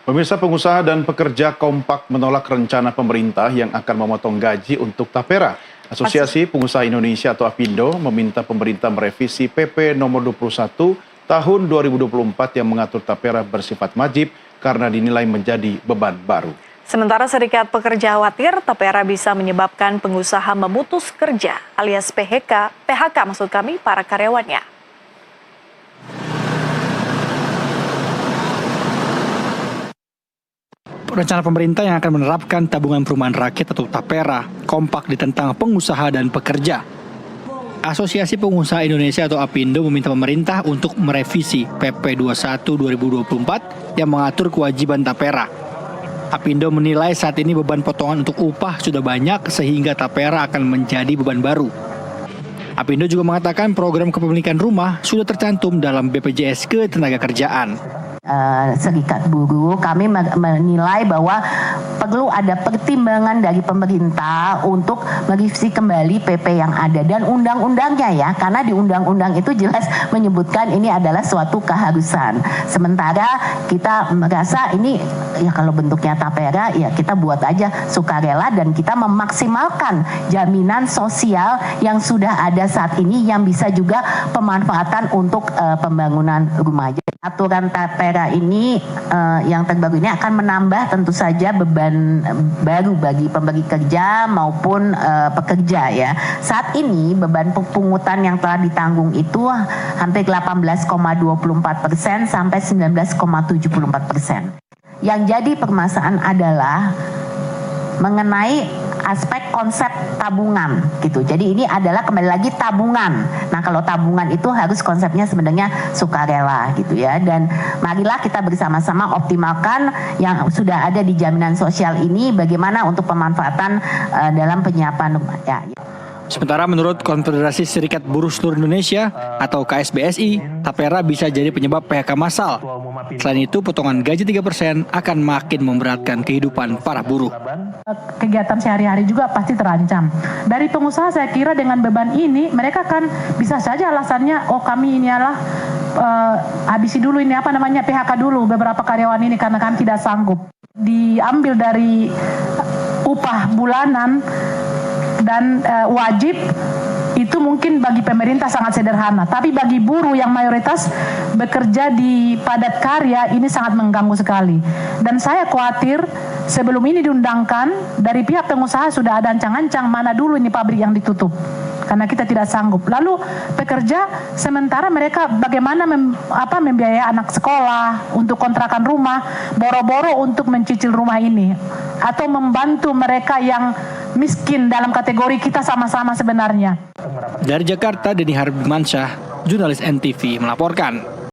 Pemirsa, pengusaha dan pekerja kompak menolak rencana pemerintah yang akan memotong gaji untuk Tapera. Asosiasi Pengusaha Indonesia atau APindo meminta pemerintah merevisi PP nomor 21 tahun 2024 yang mengatur Tapera bersifat wajib karena dinilai menjadi beban baru. Sementara serikat pekerja khawatir Tapera bisa menyebabkan pengusaha memutus kerja alias PHK maksud kami para karyawannya. Rencana pemerintah yang akan menerapkan tabungan perumahan rakyat atau Tapera kompak ditentang pengusaha dan pekerja. Asosiasi Pengusaha Indonesia atau APindo meminta pemerintah untuk merevisi PP 21 2024 yang mengatur kewajiban Tapera. APindo menilai saat ini beban potongan untuk upah sudah banyak sehingga Tapera akan menjadi beban baru. APindo juga mengatakan program kepemilikan rumah sudah tercantum dalam BPJS Ketenagakerjaan. Serikat buruh kami menilai bahwa perlu ada pertimbangan dari pemerintah untuk merevisi kembali PP yang ada dan undang-undangnya ya, karena di undang-undang itu jelas menyebutkan ini adalah suatu keharusan. Sementara kita merasa ini ya kalau bentuknya Tapera ya kita buat aja sukarela dan kita memaksimalkan jaminan sosial yang sudah ada saat ini yang bisa juga pemanfaatan untuk pembangunan rumah. Aturan Tapera ini yang terbaru ini akan menambah tentu saja beban baru bagi pemberi kerja maupun pekerja ya. Saat ini beban pungutan yang telah ditanggung itu hampir 18,24% sampai 19,74%. Yang jadi permasalahan adalah mengenai aspek konsep tabungan gitu. Jadi ini adalah kembali lagi tabungan. Nah kalau tabungan itu harus konsepnya sebenarnya sukarela gitu ya. Dan marilah kita bersama-sama optimalkan yang sudah ada di jaminan sosial ini bagaimana untuk pemanfaatan dalam penyiapan ya. Sementara menurut Konfederasi Serikat Buruh Seluruh Indonesia atau KSBSI, Tapera bisa jadi penyebab PHK massal. Selain itu, potongan gaji 3% akan makin memberatkan kehidupan para buruh. Kegiatan sehari-hari juga pasti terancam. Dari pengusaha saya kira dengan beban ini, mereka kan bisa saja alasannya, oh kami ini adalah habisi dulu ini PHK dulu beberapa karyawan ini karena kami tidak sanggup. Diambil dari upah bulanan dan wajib itu mungkin bagi pemerintah sangat sederhana, tapi bagi buruh yang mayoritas bekerja di padat karya ini sangat mengganggu sekali. Dan saya khawatir sebelum ini diundangkan dari pihak pengusaha sudah ada ancang-ancang mana dulu ini pabrik yang ditutup karena kita tidak sanggup. Lalu pekerja sementara mereka bagaimana membiayai anak sekolah untuk kontrakan rumah, boro-boro untuk mencicil rumah ini atau membantu mereka yang miskin dalam kategori kita sama-sama sebenarnya. Dari Jakarta, Denny Harbimansyah, jurnalis NTV melaporkan.